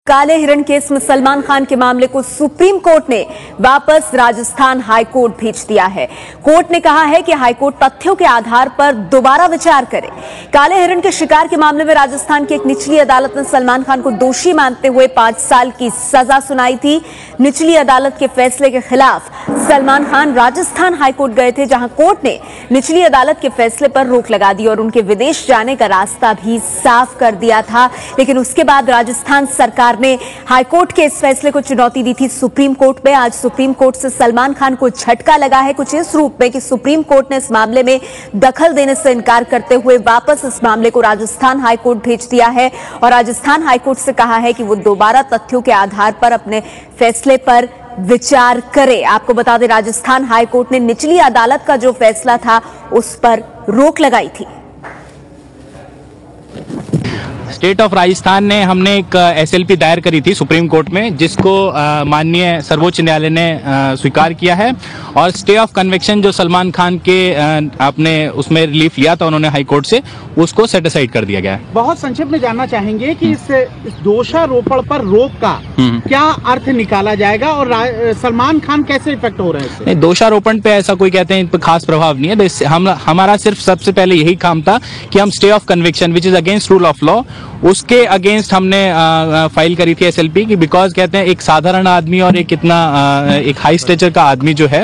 काले हिरण केस में सलमान खान के मामले को सुप्रीम कोर्ट ने वापस राजस्थान हाईकोर्ट भेज दिया है। कोर्ट ने कहा है कि हाईकोर्ट तथ्यों के आधार पर दोबारा विचार करे। काले हिरण के शिकार के मामले में राजस्थान की एक निचली अदालत ने सलमान खान को दोषी मानते हुए 5 साल की सजा सुनाई थी। निचली अदालत के फैसले के खिलाफ सलमान खान राजस्थान हाईकोर्ट गए थे, जहां कोर्ट ने निचली अदालत के फैसले पर रोक लगा दी और उनके विदेश जाने का रास्ता भी साफ कर दिया था। लेकिन उसके बाद राजस्थान सरकार ने हाईकोर्ट के इस फैसले को चुनौती दी थी सुप्रीम कोर्ट में। आज सुप्रीम कोर्ट से सलमान खान को झटका लगा है, कुछ इस रूप में कि सुप्रीम कोर्ट ने इस मामले में दखल देने से इनकार करते हुए वापस इस मामले को राजस्थान हाईकोर्ट भेज दिया है और राजस्थान हाईकोर्ट से कहा है कि वो दोबारा तथ्यों के आधार पर अपने फैसले पर विचार करे। आपको बता दें, राजस्थान हाईकोर्ट ने निचली अदालत का जो फैसला था उस पर रोक लगाई थी। स्टेट ऑफ राजस्थान ने हमने एक एसएलपी दायर करी थी सुप्रीम कोर्ट में, जिसको माननीय सर्वोच्च न्यायालय ने स्वीकार किया है और स्टे ऑफ कन्विक्शन जो सलमान खान के आपने उसमें रिलीफ लिया था उन्होंने हाई कोर्ट से, उसको सेट असाइड कर दिया गया है। बहुत संक्षिप्त में जानना चाहेंगे कि इस दोषारोपण पर रोक का क्या अर्थ निकाला जाएगा और सलमान खान कैसे इफेक्ट हो रहे हैं इससे? दोषारोपण पे ऐसा कोई कहते हैं इन पर खास प्रभाव नहीं है। हमारा सिर्फ सबसे पहले यही काम था कि हम stay of conviction which is against rule of law, उसके अगेंस्ट हमने फाइल करी थी एसएलपी की, बिकॉज कहते हैं एक साधारण आदमी और एक इतना एक हाई स्टेचर का आदमी जो है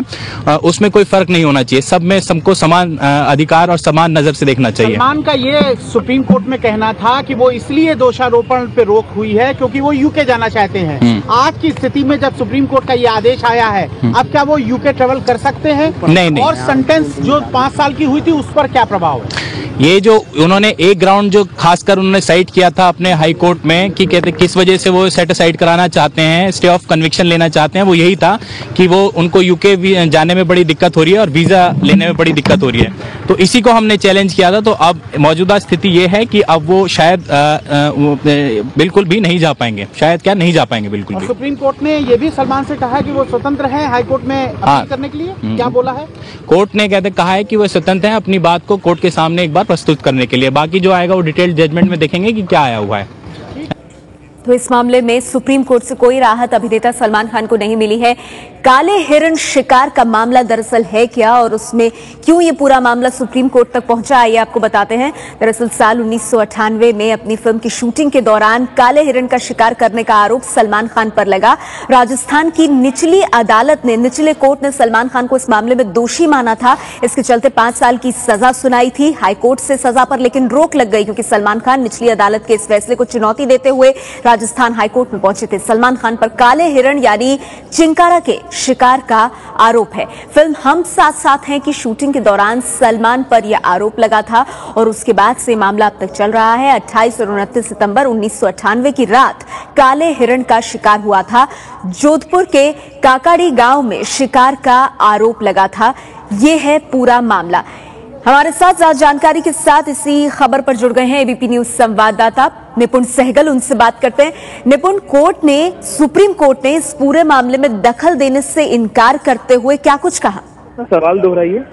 उसमें कोई फर्क नहीं होना चाहिए, सब में सबको समान अधिकार और समान नजर से देखना चाहिए। सलमान का ये सुप्रीम कोर्ट में कहना था कि वो इसलिए दोषारोपण पे रोक हुई है क्योंकि वो यूके जाना चाहते हैं। आज की स्थिति में जब सुप्रीम कोर्ट का ये आदेश आया है, अब क्या वो यूके ट्रेवल कर सकते हैं? नहीं। और सेंटेंस जो 5 साल की हुई थी उस पर क्या प्रभाव है? ये जो उन्होंने एक ग्राउंड जो खासकर उन्होंने साइट किया था अपने हाई कोर्ट में कि कहते किस वजह से वो सेट असाइड कराना चाहते हैं, स्टे ऑफ कन्विक्शन लेना चाहते हैं, वो यही था कि वो उनको यूके जाने में बड़ी दिक्कत हो रही है और वीजा लेने में बड़ी दिक्कत हो रही है। तो इसी को हमने चैलेंज किया था। तो अब मौजूदा स्थिति ये है कि अब वो शायद बिल्कुल भी नहीं जा पाएंगे, शायद क्या नहीं जा पाएंगे बिल्कुल भी। सुप्रीम कोर्ट ने ये भी सलमान से कहा है कि वो स्वतंत्र है हाई कोर्ट में अपील करने के लिए, क्या बोला है? कोर्ट ने कहा है कि वो स्वतंत्र है अपनी बात को कोर्ट के सामने एक बार प्रस्तुत करने के लिए। बाकी जो आएगा वो डिटेल्ड जजमेंट में देखेंगे कि क्या आया हुआ है। तो इस मामले में सुप्रीम कोर्ट से कोई राहत अभिनेता सलमान खान को नहीं मिली है। काले हिरण शिकार का मामला दरअसल है क्या और उसमें क्यों ये पूरा मामला सुप्रीम कोर्ट तक पहुंचा, आइए आपको बताते हैं। दरअसल साल 1998 में अपनी फिल्म की शूटिंग के दौरान काले हिरण का शिकार करने का आरोप सलमान खान पर लगा। राजस्थान की निचली अदालत ने, निचले कोर्ट ने सलमान खान को इस मामले में दोषी माना था। इसके चलते 5 साल की सजा सुनाई थी हाईकोर्ट से सजा पर, लेकिन रोक लग गई क्योंकि सलमान खान निचली अदालत के इस फैसले को चुनौती देते हुए राजस्थान हाईकोर्ट में पहुंचे थे। सलमान खान पर काले हिरण यानी चिंकारा के शिकार का आरोप है। फिल्म हम साथ साथ हैं की शूटिंग के दौरान सलमान पर यह आरोप लगा था और उसके बाद से मामला अब तक चल रहा है। 28 और 29 सितंबर 1998 की रात काले हिरण का शिकार हुआ था। जोधपुर के काकाड़ी गांव में शिकार का आरोप लगा था। यह है पूरा मामला। हमारे साथ जानकारी के साथ इसी खबर पर जुड़ गए हैं एबीपी न्यूज संवाददाता निपुण सहगल, उनसे बात करते हैं। निपुण, सुप्रीम कोर्ट ने इस पूरे मामले में दखल देने से इनकार करते हुए क्या कुछ कहा? सवाल दोहराइए।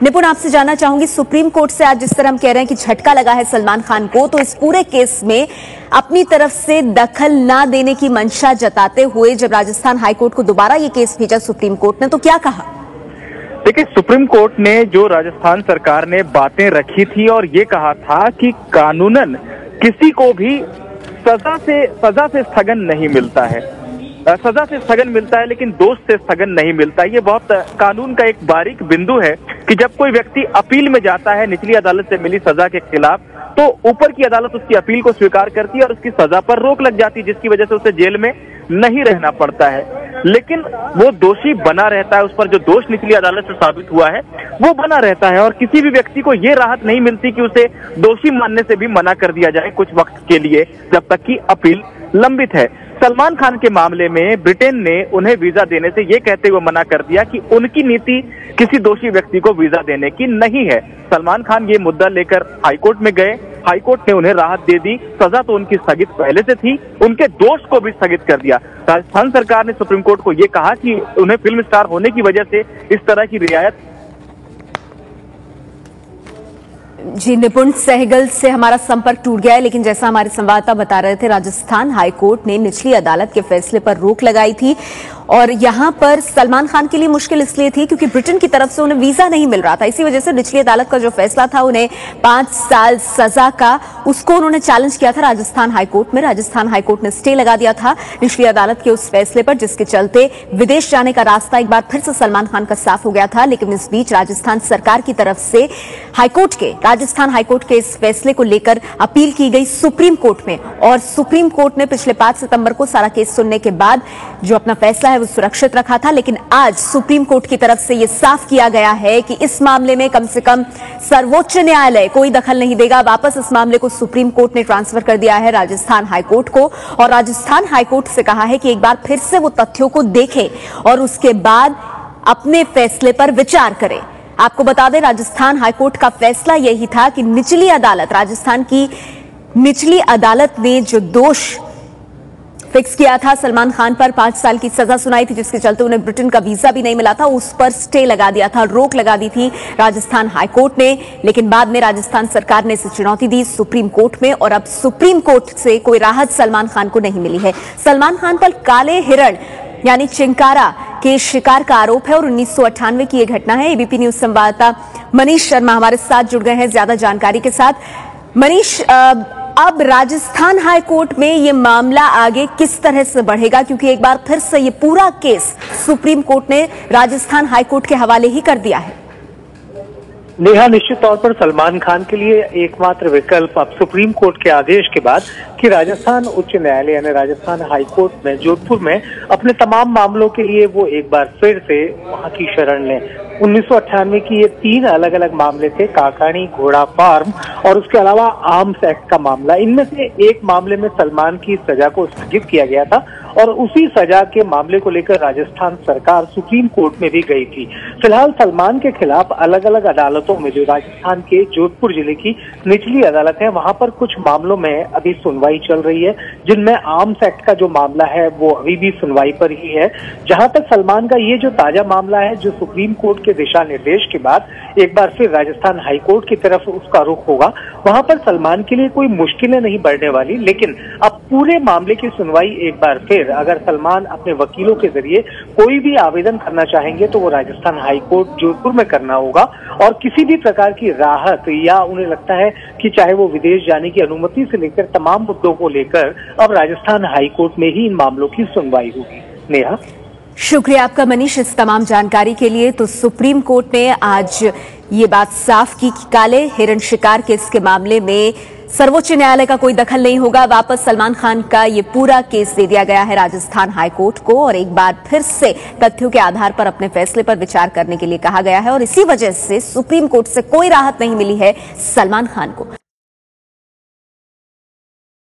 निपुण, आपसे जानना चाहूंगी, सुप्रीम कोर्ट से आज जिस तरह हम कह रहे हैं कि झटका लगा है सलमान खान को, तो इस पूरे केस में अपनी तरफ से दखल ना देने की मंशा जताते हुए जब राजस्थान हाईकोर्ट को दोबारा ये केस भेजा सुप्रीम कोर्ट ने, तो क्या कहा? देखिए, सुप्रीम कोर्ट ने जो राजस्थान सरकार ने बातें रखी थी और ये कहा था कि कानूनन किसी को भी सजा से स्थगन नहीं मिलता है, सजा से स्थगन मिलता है लेकिन दोष से स्थगन नहीं मिलता। ये बहुत कानून का एक बारीक बिंदु है कि जब कोई व्यक्ति अपील में जाता है निचली अदालत से मिली सजा के खिलाफ, तो ऊपर की अदालत उसकी अपील को स्वीकार करती है और उसकी सजा पर रोक लग जाती है, जिसकी वजह से उसे जेल में नहीं रहना पड़ता है। लेकिन वो दोषी बना रहता है, उस पर जो दोष निचली अदालत से साबित हुआ है वो बना रहता है और किसी भी व्यक्ति को ये राहत नहीं मिलती कि उसे दोषी मानने से भी मना कर दिया जाए कुछ वक्त के लिए, जब तक कि अपील लंबित है। सलमान खान के मामले में ब्रिटेन ने उन्हें वीजा देने से ये कहते हुए मना कर दिया कि उनकी नीति किसी दोषी व्यक्ति को वीजा देने की नहीं है। सलमान खान ये मुद्दा लेकर हाईकोर्ट में गए, हाईकोर्ट ने उन्हें राहत दे दी, सजा तो उनकी स्थगित पहले से थी, उनके दोष को भी स्थगित कर दिया। राजस्थान सरकार ने सुप्रीम कोर्ट को ये कहा कि उन्हें फिल्म स्टार होने की वजह से इस तरह की रियायत जी, निपुण सहगल से हमारा संपर्क टूट गया है, लेकिन जैसा हमारे संवाददाता बता रहे थे, राजस्थान हाईकोर्ट ने निचली अदालत के फैसले पर रोक लगाई थी और यहां पर सलमान खान के लिए मुश्किल इसलिए थी क्योंकि ब्रिटेन की तरफ से उन्हें वीजा नहीं मिल रहा था। इसी वजह से निचली अदालत का जो फैसला था उन्हें 5 साल सजा का, उसको उन्होंने चैलेंज किया था राजस्थान हाईकोर्ट में। राजस्थान हाईकोर्ट ने स्टे लगा दिया था निचली अदालत के उस फैसले पर, जिसके चलते विदेश जाने का रास्ता एक बार फिर से सलमान खान का साफ हो गया था। लेकिन इस बीच राजस्थान सरकार की तरफ से राजस्थान हाईकोर्ट के इस फैसले को लेकर अपील की गई सुप्रीम कोर्ट में, और सुप्रीम कोर्ट ने पिछले 5 सितंबर को सारा केस सुनने के बाद जो अपना फैसला है वो सुरक्षित रखा था। लेकिन आज सुप्रीम कोर्ट की तरफ से यह साफ किया गया है कि इस मामले में कम से कम सर्वोच्च न्यायालय कोई दखल नहीं देगा। वापस इस मामले को सुप्रीम कोर्ट ने ट्रांसफर कर दिया है राजस्थान हाईकोर्ट को, और राजस्थान हाईकोर्ट से कहा है कि एक बार फिर से वो तथ्यों को देखे और उसके बाद अपने फैसले पर विचार करें। आपको बता दें, राजस्थान हाईकोर्ट का फैसला यही था कि निचली अदालत, राजस्थान की निचली अदालत ने जो दोष फिक्स किया था सलमान खान पर, 5 साल की सजा सुनाई थी जिसके चलते उन्हें ब्रिटेन का वीजा भी नहीं मिला था, उस पर स्टे लगा दिया था, रोक लगा दी थी राजस्थान हाईकोर्ट ने। लेकिन बाद में राजस्थान सरकार ने इसे चुनौती दी सुप्रीम कोर्ट में, और अब सुप्रीम कोर्ट से कोई राहत सलमान खान को नहीं मिली है। सलमान खान पर काले हिरण यानी चिंकारा के शिकार का आरोप है और 1998 की यह घटना है। एबीपी न्यूज संवाददाता मनीष शर्मा हमारे साथ जुड़ गए हैं ज्यादा जानकारी के साथ। मनीष, अब राजस्थान हाईकोर्ट में यह मामला आगे किस तरह से बढ़ेगा, क्योंकि एक बार फिर से यह पूरा केस सुप्रीम कोर्ट ने राजस्थान हाईकोर्ट के हवाले ही कर दिया है। नेहा, निश्चित तौर पर सलमान खान के लिए एकमात्र विकल्प अब सुप्रीम कोर्ट के आदेश के बाद कि राजस्थान उच्च न्यायालय यानी राजस्थान हाईकोर्ट में जोधपुर में अपने तमाम मामलों के लिए वो एक बार फिर से वहां की शरण लें। 1998 की ये 3 अलग अलग मामले थे, काकानी, घोड़ा फार्म और उसके अलावा आर्म्स एक्ट का मामला। इनमें से एक मामले में सलमान की सजा को स्थगित किया गया था और उसी सजा के मामले को लेकर राजस्थान सरकार सुप्रीम कोर्ट में भी गई थी। फिलहाल सलमान के खिलाफ अलग अलग अदालतों में, जो राजस्थान के जोधपुर जिले की निचली अदालत है, वहां पर कुछ मामलों में अभी सुनवाई चल रही है, जिनमें आर्म्स एक्ट का जो मामला है वो अभी भी सुनवाई पर ही है। जहां तक सलमान का ये जो ताजा मामला है, जो सुप्रीम कोर्ट के दिशा निर्देश के बाद एक बार फिर राजस्थान हाईकोर्ट की तरफ उसका रुख होगा, वहां पर सलमान के लिए कोई मुश्किलें नहीं बढ़ने वाली। लेकिन अब पूरे मामले की सुनवाई एक बार फिर अगर सलमान अपने वकीलों के जरिए कोई भी आवेदन करना चाहेंगे तो वो राजस्थान हाईकोर्ट जोधपुर में करना होगा, और किसी भी प्रकार की राहत या उन्हें लगता है कि चाहे वो विदेश जाने की अनुमति से लेकर तमाम मुद्दों को लेकर अब राजस्थान हाईकोर्ट में ही इन मामलों की सुनवाई होगी। नेहा, शुक्रिया आपका मनीष इस तमाम जानकारी के लिए। तो सुप्रीम कोर्ट ने आज ये बात साफ की कि काले हिरण शिकार केस के मामले में सर्वोच्च न्यायालय का कोई दखल नहीं होगा। वापस सलमान खान का ये पूरा केस दे दिया गया है राजस्थान हाईकोर्ट को, और एक बार फिर से तथ्यों के आधार पर अपने फैसले पर विचार करने के लिए कहा गया है, और इसी वजह से सुप्रीम कोर्ट से कोई राहत नहीं मिली है सलमान खान को।